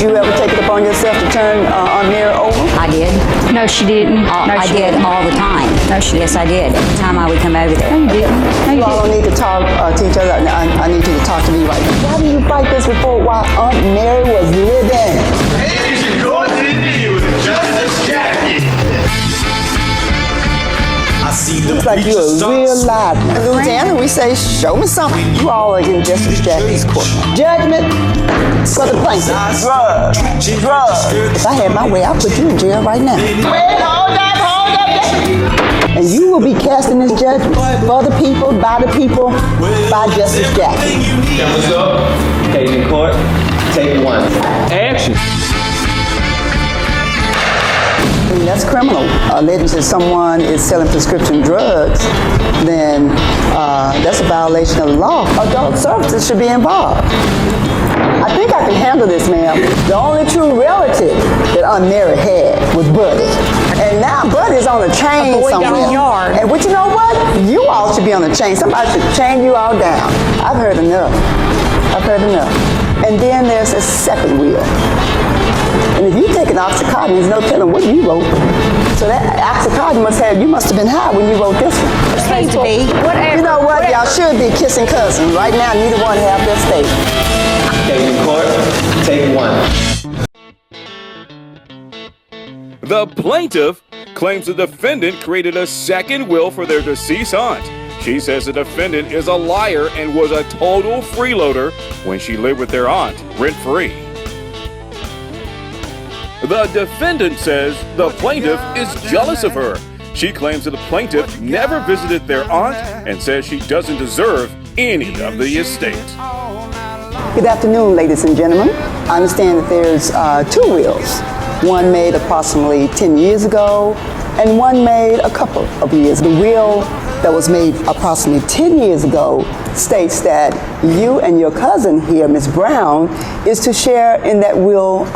you ever take it upon yourself to turn Aunt Mary over? I did. No, she didn't. I did all the time. No, she Yes, I did. Every time I would come over there. No, you didn't. No, you You all don't didn't. need to talk to each other. I need you to talk to me right now. Why do you fight this report while Aunt Mary was living? Hey, you should go to the video with Justice Jackie. I see the It's like you're a real live. In Louisiana, we say, show me something. You all are in Justice Jackie's court. Judgment for the plaintiff. Drugs. If I had my way, I'd put you in jail right now. Wait, hold up. And you will be casting this judgment for the people, by Justice Jackie. Cameras up. Cajun court. Take one. Action. I mean, that's criminal. Alleging that someone is selling prescription drugs, then that's a violation of the law. Adult services should be involved. I think I can handle this, ma'am. The only true relative that Aunt Mary had was Buddy. And now Buddy's on a chain somewhere. yard. And you know what? You all should be on a chain. Somebody should chain you all down. I've heard enough. And then there's a second will. And if you take an Oxycontin, there's no telling what you wrote. So that Oxycontin you must have been high when you wrote this one. It's supposed to be. Whatever. You know what? Y'all should be kissing cousins. Right now, neither one have their state. Cajun court. Take one. The plaintiff claims the defendant created a second will for their deceased aunt. She says the defendant is a liar and was a total freeloader when she lived with their aunt rent-free. The defendant says the plaintiff is jealous of her. She claims that the plaintiff never visited their aunt and says she doesn't deserve any of the estate. Good afternoon, ladies and gentlemen. I understand that there's two wills. One made approximately 10 years ago, and one made a couple of years. The will that was made approximately 10 years ago states that you and your cousin here, Ms. Brown, is to share in that will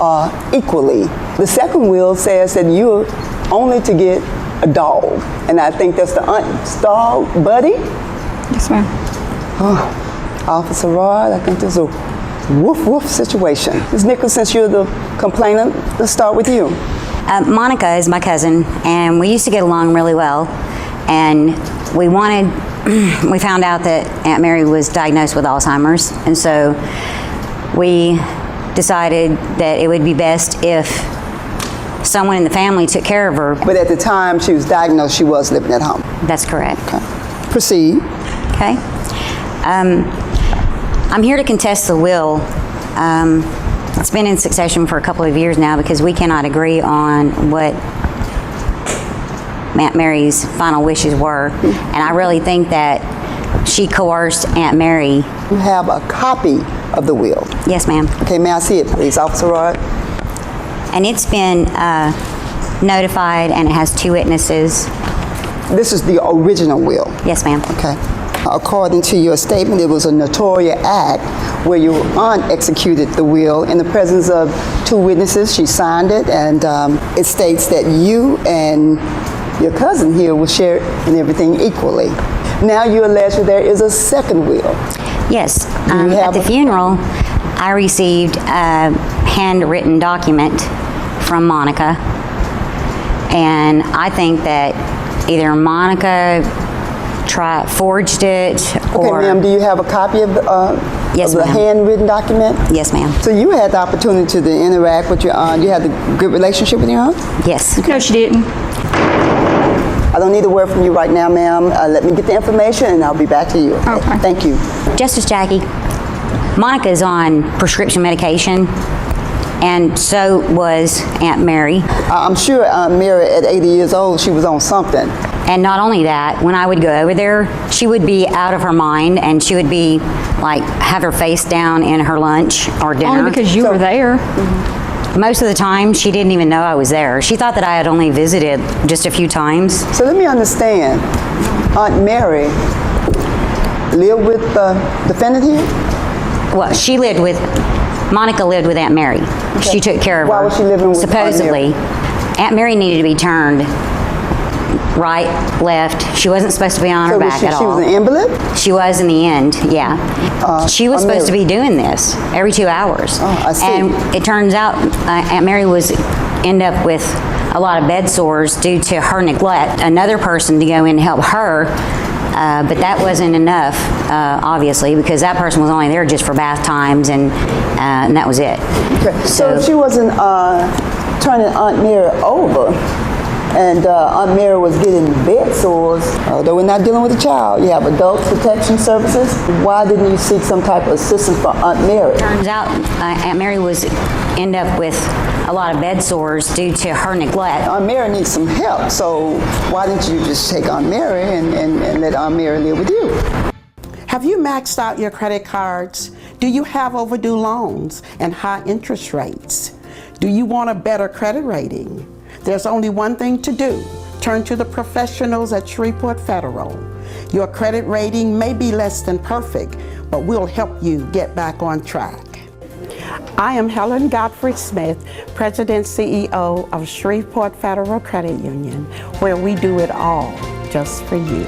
equally. The second will says that you're only to get a dog, and I think that's the aunt's dog, Buddy. Yes, ma'am. Officer Rod, I think there's a woof situation. Ms. Nichols, since you're the complainant, let's start with you. Monica is my cousin, and we used to get along really well. And we found out that Aunt Mary was diagnosed with Alzheimer's, and so we decided that it would be best if someone in the family took care of her. But at the time she was diagnosed, she was living at home. That's correct. Okay. Proceed. Okay. I'm here to contest the will. It's been in succession for a couple of years now because we cannot agree on what Aunt Mary's final wishes were. And I really think that she coerced Aunt Mary. You have a copy of the will. Yes, ma'am. Okay, may I see it, please, Officer Rod? And it's been notified, and it has two witnesses. This is the original will. Yes, ma'am. Okay. According to your statement, it was a notorious act where your aunt executed the will in the presence of two witnesses. She signed it, and it states that you and your cousin here will share in everything equally. Now you allege that there is a second will. Yes. At the funeral, I received a handwritten document from Monica, and I think that either Monica forged it or... Okay, ma'am, do you have a copy of the, Yes, of the ma'am. handwritten document? Yes, ma'am. So you had the opportunity to interact with your aunt. You had a good relationship with your aunt? Yes. No, she didn't. I don't need a word from you right now, ma'am. Let me get the information and I'll be back to you. Okay. Thank you. Justice Jackie, Monica is on prescription medication, and so was Aunt Mary. I'm sure Aunt Mary, at 80 years old, she was on something. And not only that, when I would go over there, she would be out of her mind, and she would be like, have her face down in her lunch or dinner. Only because you were there. Most of the time, she didn't even know I was there. She thought that I had only visited just a few times. So let me understand. Aunt Mary lived with the defendant here? Well, Monica lived with Aunt Mary. She took care of her. Why was she living with Aunt supposedly. Mary? Aunt Mary needed to be turned right, left. She wasn't supposed to be on her back at all. She was an invalid? She was in the end, yeah. She was supposed to be doing this every 2 hours. Oh, I see. And it turns out Aunt Mary was end up with a lot of bed sores due to her neglect. Another person to go in and help her, but that wasn't enough, obviously, because that person was only there just for bath times, and that was it. Okay. So she wasn't turning Aunt Mary over, and Aunt Mary was getting bed sores. Though we're not dealing with a child, you have adult protection services. Why didn't you seek some type of assistance for Aunt Mary? Turns out Aunt Mary was end up with a lot of bed sores due to her neglect. Aunt Mary needs some help, so why didn't you just take Aunt Mary and let Aunt Mary live with you? Have you maxed out your credit cards? Do you have overdue loans and high interest rates? Do you want a better credit rating? There's only one thing to do. Turn to the professionals at Shreveport Federal. Your credit rating may be less than perfect, but we'll help you get back on track. I am Helen Godfrey Smith, President CEO of Shreveport Federal Credit Union, where we do it all just for you.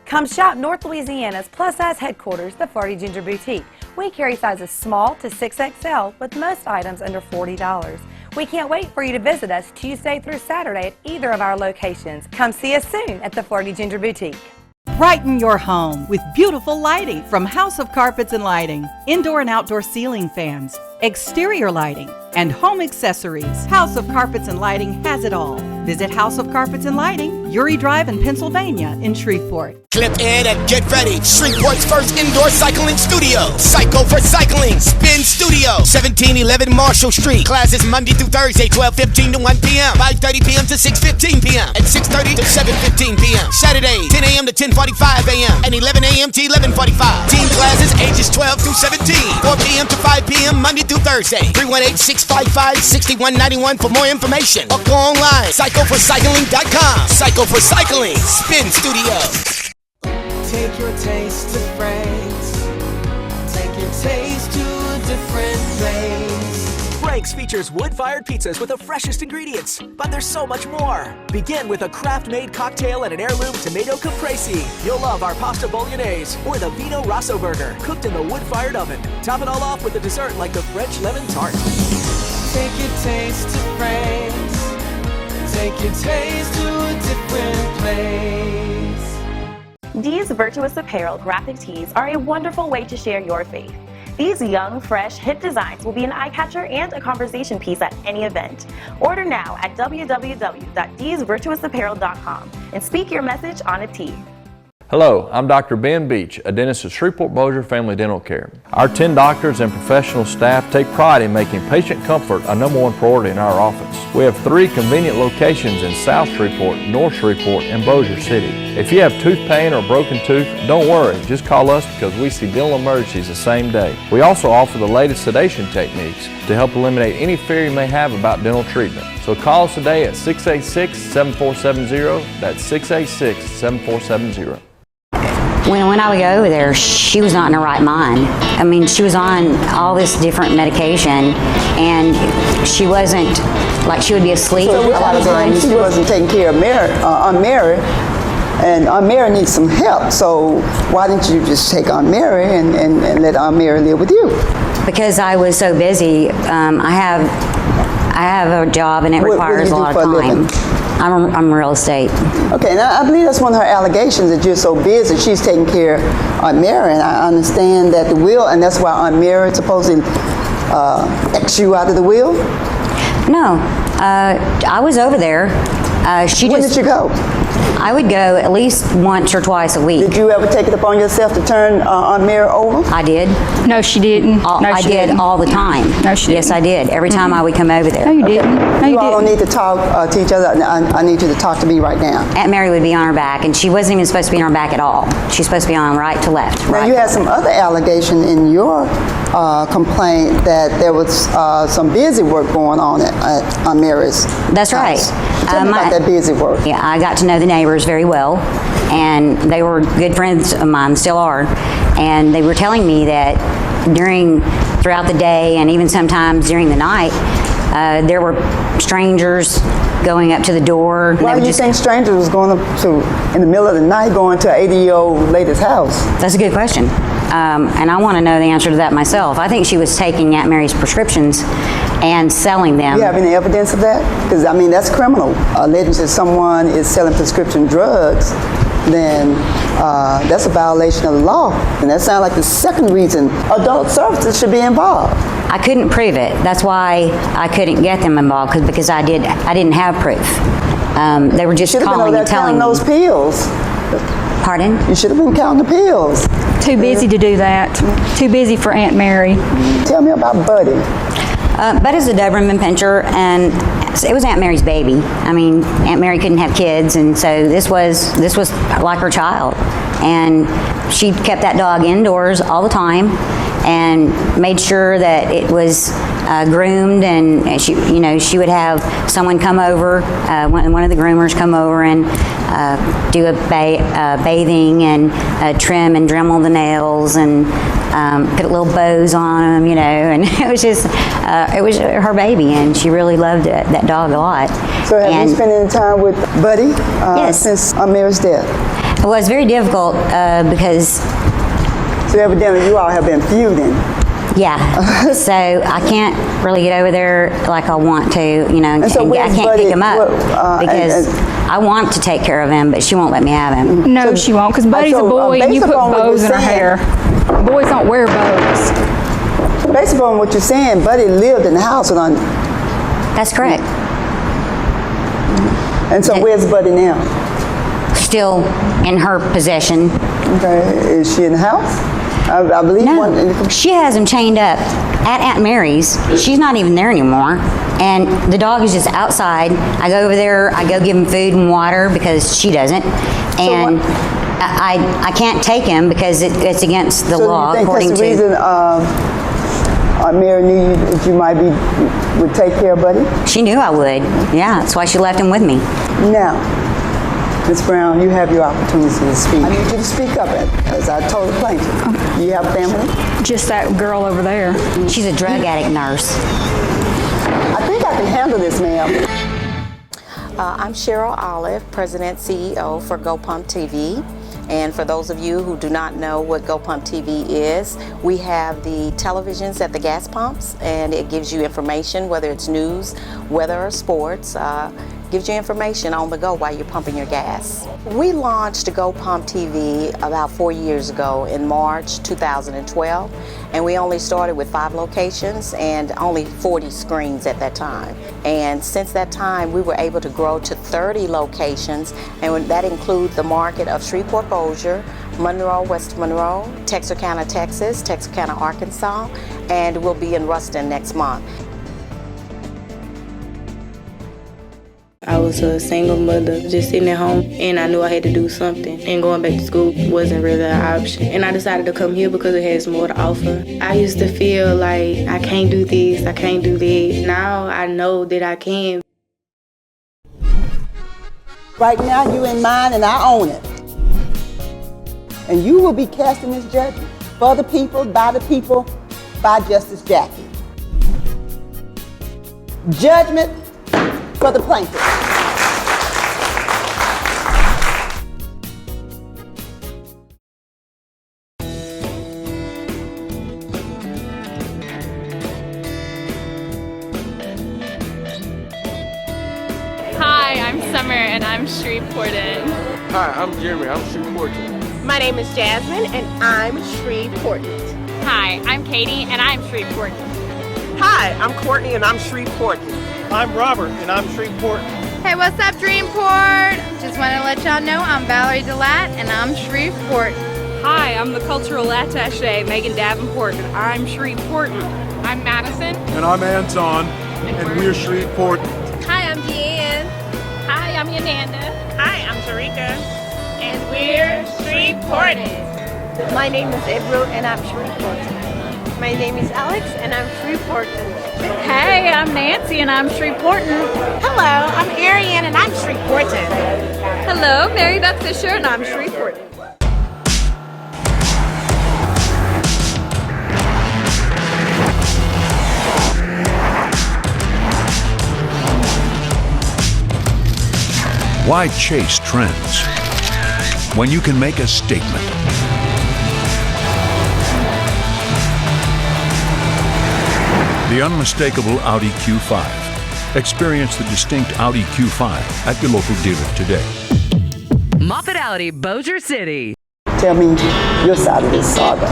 Come shop North Louisiana's plus-size headquarters, the 40 Ginger Boutique. We carry sizes small to 6XL with most items under $40. We can't wait for you to visit us Tuesday through Saturday at either of our locations. Come see us soon at the 40 Ginger Boutique. Brighten your home with beautiful lighting from House of Carpets and Lighting. Indoor and outdoor ceiling fans, exterior lighting, and home accessories. House of Carpets and Lighting has it all. Visit House of Carpets and Lighting, Uri Drive in Pennsylvania in Shreveport. Clip in and get ready. Shreveport's first indoor cycling studio. Psycho for Cycling Spin Studio. 1711 Marshall Street. Classes Monday through Thursday, 12:15 to 1 p.m. 5:30 p.m. to 6:15 p.m. and 6:30 to 7:15 p.m. Saturday, 10 a.m. to 10:45 a.m. and 11 a.m. to 11:45. Teen classes ages 12 through 17. 4 p.m. to 5 p.m. Monday through Thursday. 318-655-6191 for more information or go online. PsychoForCycling.com. Psycho for Cycling Spin Studio. Take your taste to France. Take your taste to a different place. Frank's features wood-fired pizzas with the freshest ingredients, but there's so much more. Begin with a craft-made cocktail and an heirloom tomato caprese. You'll love our pasta bolognese or the Vino Rosso burger, cooked in the wood-fired oven. Top it all off with a dessert like the French lemon tart. Take your taste to France. Take your taste to a different place. Dee's Virtuous Apparel graphic tees are a wonderful way to share your faith. These young, fresh, hip designs will be an eye-catcher and a conversation piece at any event. Order now at www.deesvirtuousapparel.com and speak your message on a tee. Hello, I'm Dr. Ben Beach, a dentist at Shreveport Bossier Family Dental Care. Our 10 doctors and professional staff take pride in making patient comfort a #1 priority in our office. We have 3 convenient locations in South Shreveport, North Shreveport, and Bossier City. If you have tooth pain or broken tooth, don't worry, just call us because we see dental emergencies the same day. We also offer the latest sedation techniques to help eliminate any fear you may have about dental treatment. So call us today at 686-7470, that's 686-7470. When I would go over there, she was not in her right mind. I mean, she was on all this different medication, and she wasn't, like, she would be asleep a lot of times. She wasn't taking care of Aunt Mary, and Aunt Mary needs some help. So why didn't you just take Aunt Mary and let Aunt Mary live with you? Because I was so busy. I have a job, and it requires a lot of time. I'm real estate. Okay, now I believe that's one of her allegations, that you're so busy. She's taking care of Aunt Mary, and I understand that the will, and that's why Aunt Mary supposedly X you out of the will? No, I was over there. When did you go? I would go at least once or twice a week. Did you ever take it upon yourself to turn Aunt Mary over? I did. No, she didn't. I did all the time. No, she Yes, I did. Every time I would come over there. No, you didn't. No, you all don't need to talk to each other. I need you to talk to me right now. Aunt Mary would be on her back, and she wasn't even supposed to be on her back at all. She's supposed to be on right to left. Now, you had some other allegation in your complaint that there was some busy work going on at Aunt Mary's That's right. house. Tell me about that busy work. Yeah, I got to know the neighbors very well, and they were good friends of mine, still are, and they were telling me that throughout the day and even sometimes during the night, There were strangers going up to the door. Why do you think strangers was going up to, in the middle of the night, going to an 80-year-old lady's house? That's a good question. And I want to know the answer to that myself. I think she was taking Aunt Mary's prescriptions and selling them. You have any evidence of that? Because, I mean, that's criminal. Alleging that someone is selling prescription drugs, then that's a violation of the law. And that sounds like the second reason adult services should be involved. I couldn't prove it. That's why I couldn't get them involved, because I didn't have proof. They were just calling and telling me. Those pills. Pardon? You should have been counting the pills. Too busy to do that. Too busy for Aunt Mary. Tell me about Buddy. Buddy's a Doberman Pinscher, and it was Aunt Mary's baby. I mean, Aunt Mary couldn't have kids, and so this was like her child. And she kept that dog indoors all the time, and made sure that it was groomed, and she would have someone come over, one of the groomers come over and do a bathing and trim and dremel the nails and put little bows on them, and it was just it was her baby, and she really loved that dog a lot. So have you spent any time with Buddy since Aunt Mary's death? Well, it's very difficult because. So evidently you all have been feuding. Yeah, so I can't really get over there like I want to, and so I can't pick him up because I want to take care of him, but she won't let me have him. No, she won't, because Buddy's a boy and you put bows in her hair. Boys don't wear bows. Based upon what you're saying, Buddy lived in the house. That's correct. And so where's Buddy now? Still in her possession. Okay, is she in the house? I believe she has him chained up at Aunt Mary's. She's not even there anymore, and the dog is just outside. I go over there, I go give him food and water because she doesn't, and I can't take him because it's against the law. So you think that's the reason Aunt Mary knew that you would take care of Buddy? She knew I would. Yeah, that's why she left him with me. Now, Ms. Brown, you have your opportunity to speak. I need you to speak up, as I told the plaintiff. Do you have a family? Just that girl over there. She's a drug addict nurse. I think I can handle this, ma'am. I'm Cheryl Olive, President CEO for GoPump TV. And for those of you who do not know what GoPump TV is, we have the televisions at the gas pumps, and it gives you information, whether it's news, weather, or sports. Gives you information on the go while you're pumping your gas. We launched GoPump TV about 4 years ago in March 2012, and we only started with 5 locations and only 40 screens at that time. And since that time, we were able to grow to 30 locations, and that includes the market of Shreveport, Bossier, Monroe, West Monroe, Texarkana, Texas, Texarkana, Arkansas, and we'll be in Ruston next month. I was a single mother, just sitting at home, and I knew I had to do something. And going back to school wasn't really an option. And I decided to come here because it has more to offer. I used to feel like I can't do this, I can't do that. Now I know that I can. Right now you're in mine and I own it. And you will be casting this judgment for the people, by Justice Jackie. Judgment for the plaintiff. Hi, I'm Summer and I'm Shreveportan. Hi, I'm Jeremy. I'm Shreveportan. My name is Jasmine and I'm Shreveportan. Hi, I'm Katie and I'm Shreveportan. Hi, I'm Courtney and I'm Shreveportan. I'm Robert and I'm Shreveportan. Hey, what's up, Dreamport? Just want to let y'all know I'm Valerie Delat and I'm Shreveport. Hi, I'm the cultural attaché, Megan Davenport, and I'm Shreveportan. I'm Madison. And I'm Anton, and we're Shreveportan. Hi, I'm Deanne. Hi, I'm Yananda. Hi, I'm Tarika. And we're Shreveportan. My name is April and I'm Shreveportan. My name is Alex and I'm Shreveportan. Hey, I'm Nancy and I'm Shreveportan. Hello, I'm Ariane and I'm Shreveportan. Hello, Mary Beth Fisher and I'm Shreveportan. Why chase trends when you can make a statement? The unmistakable Audi Q5. Experience the distinct Audi Q5 at your local dealer today. Moffat Audi, Bossier City. Tell me your side of this saga.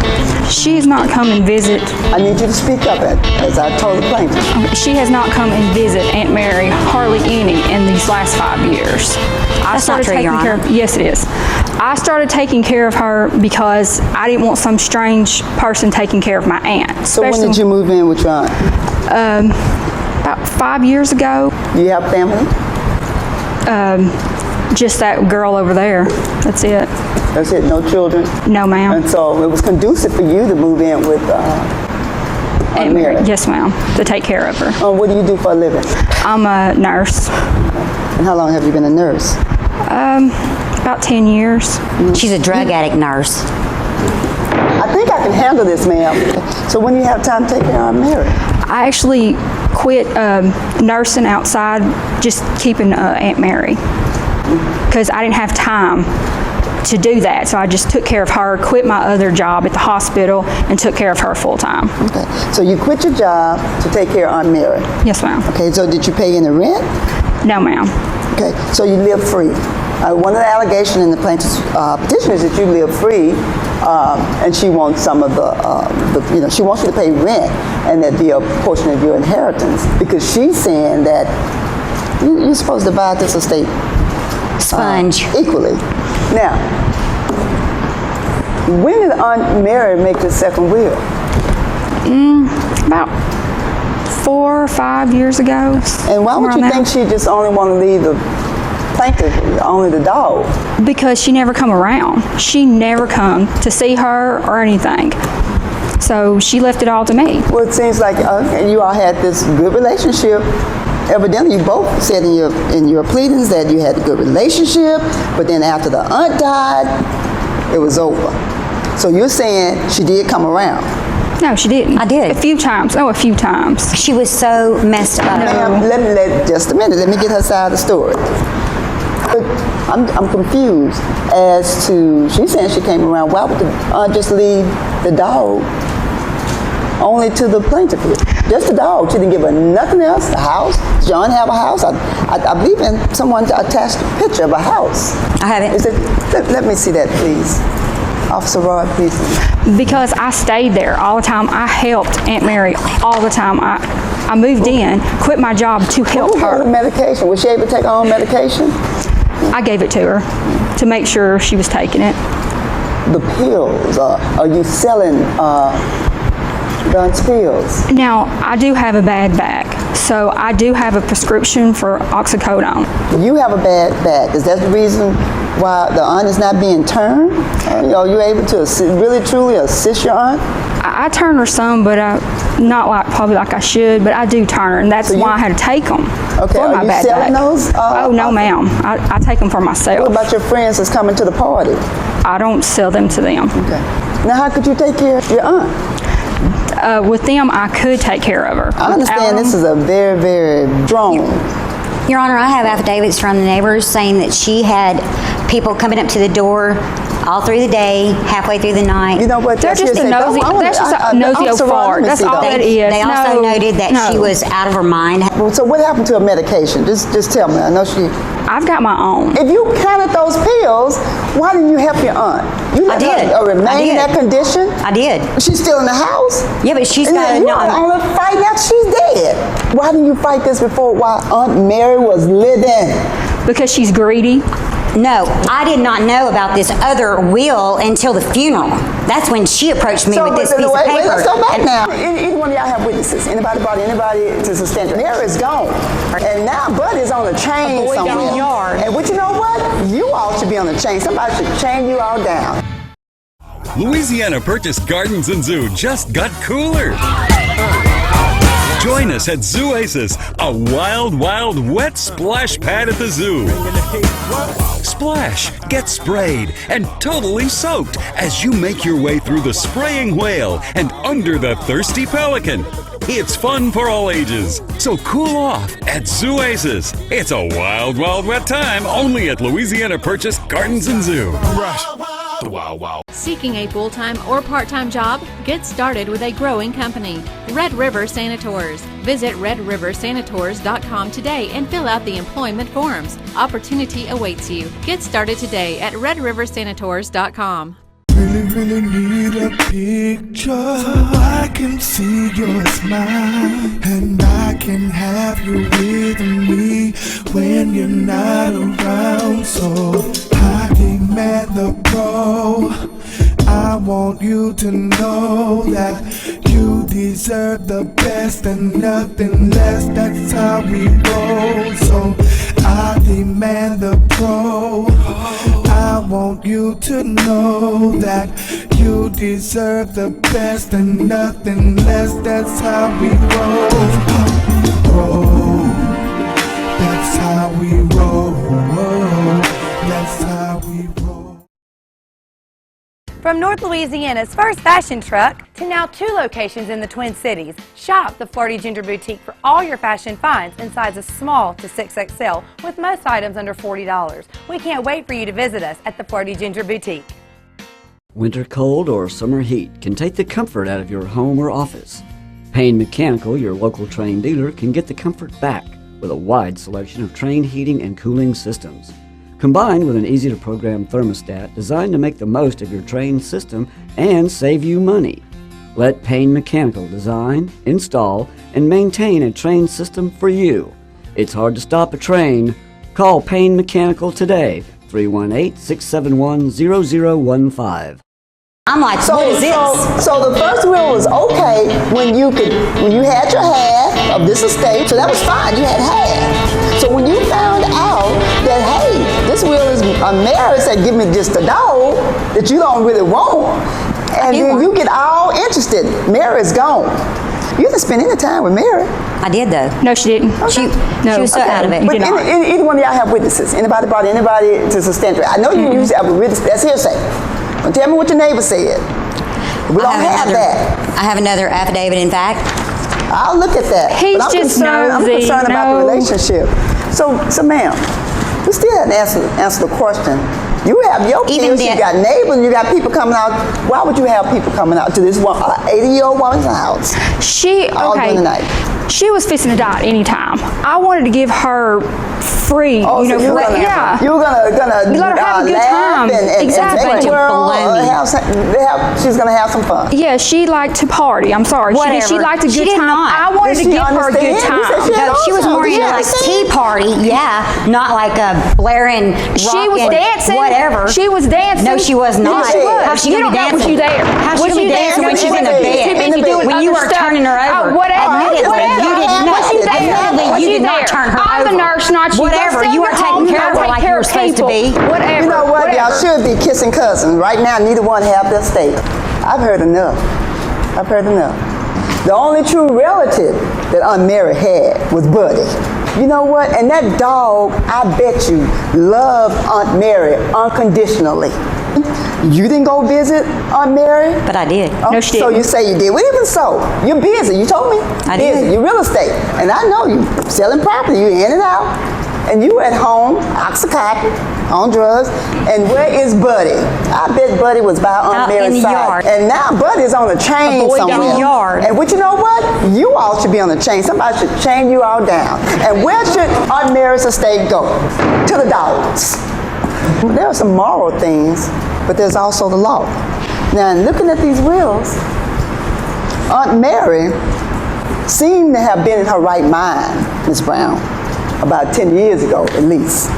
She's not come and visit. I need you to speak up, as I told the plaintiff. She has not come and visit Aunt Mary hardly any in these last 5 years. That's not true, Your Honor. Yes, it is. I started taking care of her because I didn't want some strange person taking care of my aunt. So when did you move in with your aunt? About 5 years ago. Do you have family? Just that girl over there. That's it. That's it? No children? No, ma'am. And so it was conducive for you to move in with Aunt Mary? Yes, ma'am. To take care of her. What do you do for a living? I'm a nurse. And how long have you been a nurse? About 10 years. She's a drug addict nurse. I think I can handle this, ma'am. So when do you have time to take care of Aunt Mary? I actually quit nursing outside, just keeping Aunt Mary, because I didn't have time to do that. So I just took care of her, quit my other job at the hospital, and took care of her full time. Okay. So you quit your job to take care of Aunt Mary? Yes, ma'am. Okay. So did you pay any rent? No, ma'am. Okay. So you live free. One of the allegations in the plaintiff's petition is that you live free, and she wants some of she wants you to pay rent, and that be a portion of your inheritance, because she's saying that you're supposed to divide this estate equally. Now, when did Aunt Mary make the second will? About 4 or 5 years ago. And why would you think she just only want to leave the plaintiff, only the dog? Because she never come around. She never come to see her or anything. So she left it all to me. Well, it seems like you all had this good relationship. Evidently, you both said in your pleadings that you had a good relationship, but then after the aunt died, it was over. So you're saying she did come around? No, she didn't. I did. A few times. Oh, a few times. She was so messed up. Ma'am, just a minute. Let me get her side of the story. But I'm confused as to, she's saying she came around. Why would the aunt just leave the dog only to the plaintiff here? Just the dog. She didn't give her nothing else. The house. Does John have a house? I believe in someone attached a picture of a house. I have it. Let me see that, please. Officer Rod, please. Because I stayed there all the time. I helped Aunt Mary all the time. I moved in, quit my job to help her. Medication. Was she able to take her own medication? I gave it to her to make sure she was taking it. The pills. Are you selling Don's pills? Now, I do have a bad back, so I do have a prescription for oxycodone. You have a bad back. Is that the reason why the aunt is not being turned? Are you able to really truly assist your aunt? I turn her some, but not probably like I should, but I do turn her, and that's why I had to take them. Okay, for my are you bad selling back. those? Oh, no, ma'am. I take them for myself. What about your friends that's coming to the party? I don't sell them to them. Okay. Now, how could you take care of your aunt? With them, I could take care of her. I understand this is a very, very strong. Your Honor, I have affidavits from the neighbors saying that she had people coming up to the door all through the day, halfway through the night. You know what? They're just a nosy. That's just a nosy old fart. That's all that is. They also noted that she was out of her mind. So what happened to her medication? Just tell me. I know she. I've got my own. If you counted those pills, why didn't you help your aunt? You let her remain in that condition? I did. She's still in the house? Yeah, but she's got a... You're only fighting after she's dead. Why didn't you fight this before while Aunt Mary was living? Because she's greedy. No, I did not know about this other will until the funeral. That's when she approached me with this piece of paper. Let's go back now. Either one of y'all have witnesses. Anybody brought anybody to sustain her? Mary is gone. And now Bud is on a chain somewhere. In the yard. And you know what? You all should be on a chain. Somebody should chain you all down. Louisiana Purchase Gardens and Zoo just got cooler. Join Join us at Zoo Aces, a wild, wild, wet splash pad at the zoo. Splash, get sprayed, and totally soaked as you make your way through the spraying whale and under the thirsty pelican. It's fun for all ages, so cool off at Zoo Aces. It's a wild, wild, wet time only at Louisiana Purchase Gardens and Zoo. Wow. Seeking a full-time or part-time job? Get started with a growing company. Red River Sanitors. Visit redriversanitors.com today and fill out the employment forms. Opportunity awaits you. Get started today at redriversanitors.com. Really need a picture so I can see your smile, and I can have you with me when you're not around. So I demand the pro. I want you to know that you deserve the best and nothing less. That's how we roll. So I demand the pro. I want you to know that you deserve the best and nothing less. That's how we roll. That's how we roll. That's how we roll. From North Louisiana's first fashion truck to now 2 locations in the Twin Cities, shop the Flirty Ginger Boutique for all your fashion finds in sizes small to 6XL with most items under $40. We can't wait for you to visit us at the Flirty Ginger Boutique. Winter cold or summer heat can take the comfort out of your home or office. Payne Mechanical, your local Trane dealer, can get the comfort back with a wide selection of Trane heating and cooling systems, combined with an easy-to-program thermostat designed to make the most of your Trane system and save you money. Let Payne Mechanical design, install, and maintain a Trane system for you. It's hard to stop a Trane. Call Payne Mechanical today, 318-671-0015. I'm like, what is this? So the first will was okay when you had your half of this estate, so that was fine, you had half. So when you found out that, hey, this will is a marriage that give me just a dog that you don't really want, and then you get all interested, Mary is gone. You didn't spend any time with Mary. I did though. No, she didn't. She was so out of it. But either one of y'all have witnesses. Anybody brought anybody to substantiate? I know you usually have a witness. That's hearsay. Well, tell me what your neighbor said. We don't have that. I have another affidavit, in fact. I'll look at that. He's just nosy. I'm concerned about the relationship. So ma'am, you still haven't answered the question. You have your kids, you got neighbors, you got people coming out. Why would you have people coming out to this 80-year-old woman's house? All during the night. She was fixing to die at any time. I wanted to give her free, you were gonna let her have a good time. Exactly. And take she's gonna have some fun. Yeah, she liked to party. I'm sorry. Whatever. She liked a good time. I wanted to give her a good time. She was more into like tea party, not like a blaring rock. She was dancing. Whatever. She was dancing. No, she was not. Yes, she was. How's she gonna be dancing? Was you there? How's she gonna be dancing when she's in the bed? When you were turning her over. Whatever. You did not turn her over. I'm the nurse, not you. Whatever. You are taking care of her like you were supposed to be. Whatever. You know what? Y'all should be kissing cousins. Right now, neither one have their state. I've heard enough. The only true relative that Aunt Mary had was Buddy. You know what? And that dog, I bet you, loved Aunt Mary unconditionally. You didn't go visit Aunt Mary? But I did. Oh, no, she didn't. So you say you did. Well, even so, you're busy. You told me. I did. You're real estate. And I know you selling property. You in and out. And you at home, oxycontin, on drugs. And where is Buddy? I bet Buddy was by Aunt Mary's side. Yard. And now Buddy's on a chain somewhere. In the yard. And you know what? You all should be on the chain. Somebody should chain you all down. And where should Aunt Mary's estate go? To the dogs. There are some moral things, but there's also the law. Now, in looking at these wills, Aunt Mary seemed to have been in her right mind, Miss Brown, about 10 years ago at least.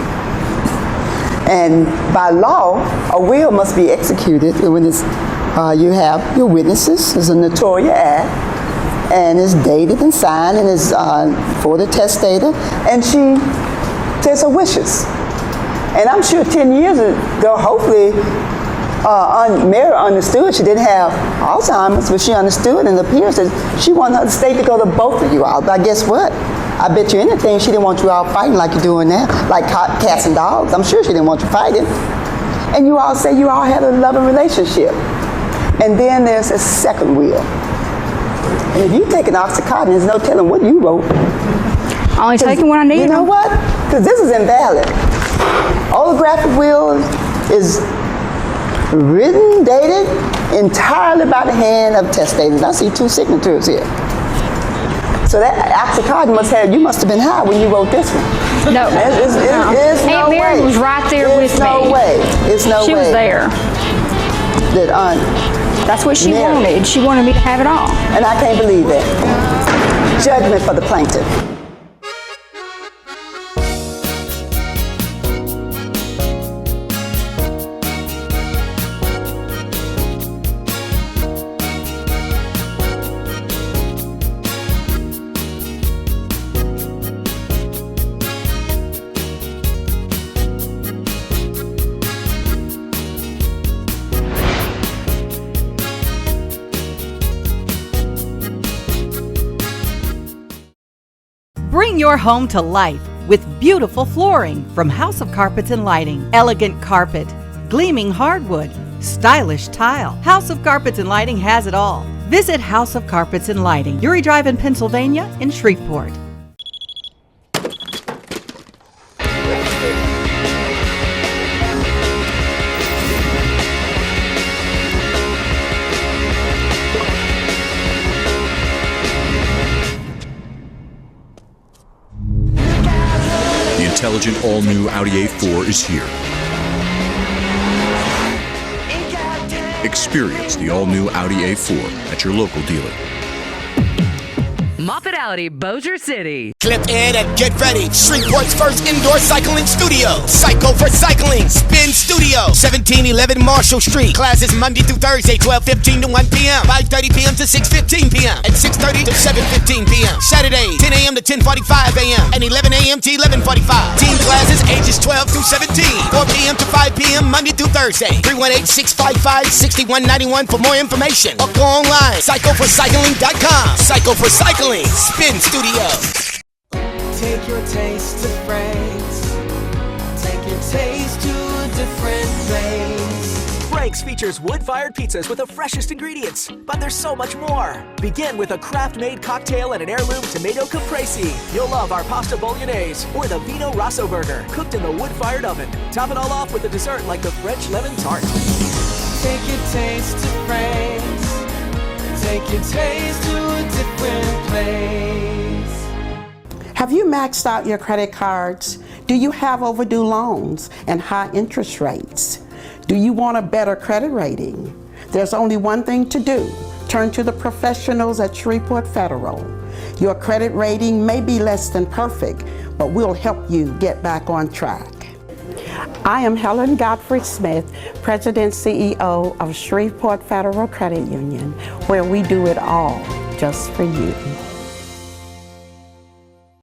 And by law, a will must be executed when it's, you have your witnesses. It's a notarial act, and it's dated and signed, and it's for the testator, and she says her wishes. And I'm sure 10 years ago, hopefully, Mary understood she didn't have Alzheimer's, but she understood, and it appears that she wanted the state to go to both of you all. But guess what? I bet you anything she didn't want you all fighting like you're doing now, like cats and dogs. I'm sure she didn't want you fighting. And you all say you all had a loving relationship. And then there's a second will. And if you take an Oxycontin, there's no telling what you wrote. Only taking what I need. You know what? Because this is invalid. Holographic will is written, dated entirely by the hand of testators. I see 2 signatures here. So that Oxycontin you must have been high when you wrote this one. No. There's no Aunt Mary way. was right there with me. It's no way. She was there. That's what she wanted. She wanted me to have it all. And I can't believe that. Judgment for the plaintiff. Bring your home to life with beautiful flooring from House of Carpets and Lighting. Elegant carpet, gleaming hardwood, stylish tile. House of Carpets and Lighting has it all. Visit House of Carpets and Lighting, Uri Drive in Pennsylvania in Shreveport. Intelligent all-new Audi A4 is here. Experience the all-new Audi A4 at your local dealer. Moffat Audi, Bossier City. Clip in and get ready. Shreveport's first indoor cycling studio. Cycle for Cycling Spin Studio. 1711 Marshall Street. Classes Monday through Thursday, 12:15 to 1 p.m. 5:30 p.m. to 6:15 p.m. And 6:30 to 7:15 p.m. Saturday, 10 a.m. to 10:45 a.m. And 11 a.m. to 11:45. Team classes ages 12 through 17. 4 p.m. to 5 p.m. Monday through Thursday. 318-655-6191 for more information. Or go online. CycleForCycling.com. Cycle for Cycling Spin Studio. Take your taste to France. Take your taste to a different place. Frank's features wood-fired pizzas with the freshest ingredients, but there's so much more. Begin with a craft-made cocktail and an heirloom tomato caprese. You'll love our pasta bolognese or the Vino Rosso burger, cooked in the wood-fired oven. Top it all off with a dessert like the French lemon tart. Take your taste to France. Take your taste to a different place. Have you maxed out your credit cards? Do you have overdue loans and high interest rates? Do you want a better credit rating? There's only one thing to do. Turn to the professionals at Shreveport Federal. Your credit rating may be less than perfect, but we'll help you get back on track. I am Helen Godfrey Smith, President CEO of Shreveport Federal Credit Union, where we do it all just for you.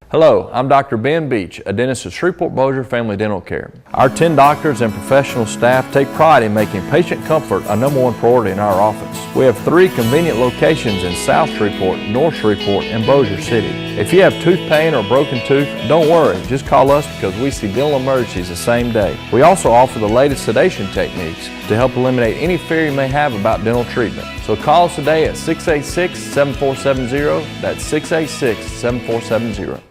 Hello, I'm Dr. Ben Beach, a dentist at Shreveport Bossier Family Dental Care. Our 10 doctors and professional staff take pride in making patient comfort a #1 priority in our office. We have 3 convenient locations in South Shreveport, North Shreveport, and Bossier City. If you have tooth pain or broken tooth, don't worry, just call us because we see dental emergencies the same day. We also offer the latest sedation techniques to help eliminate any fear you may have about dental treatment. So call us today at 686-7470, that's 686-7470.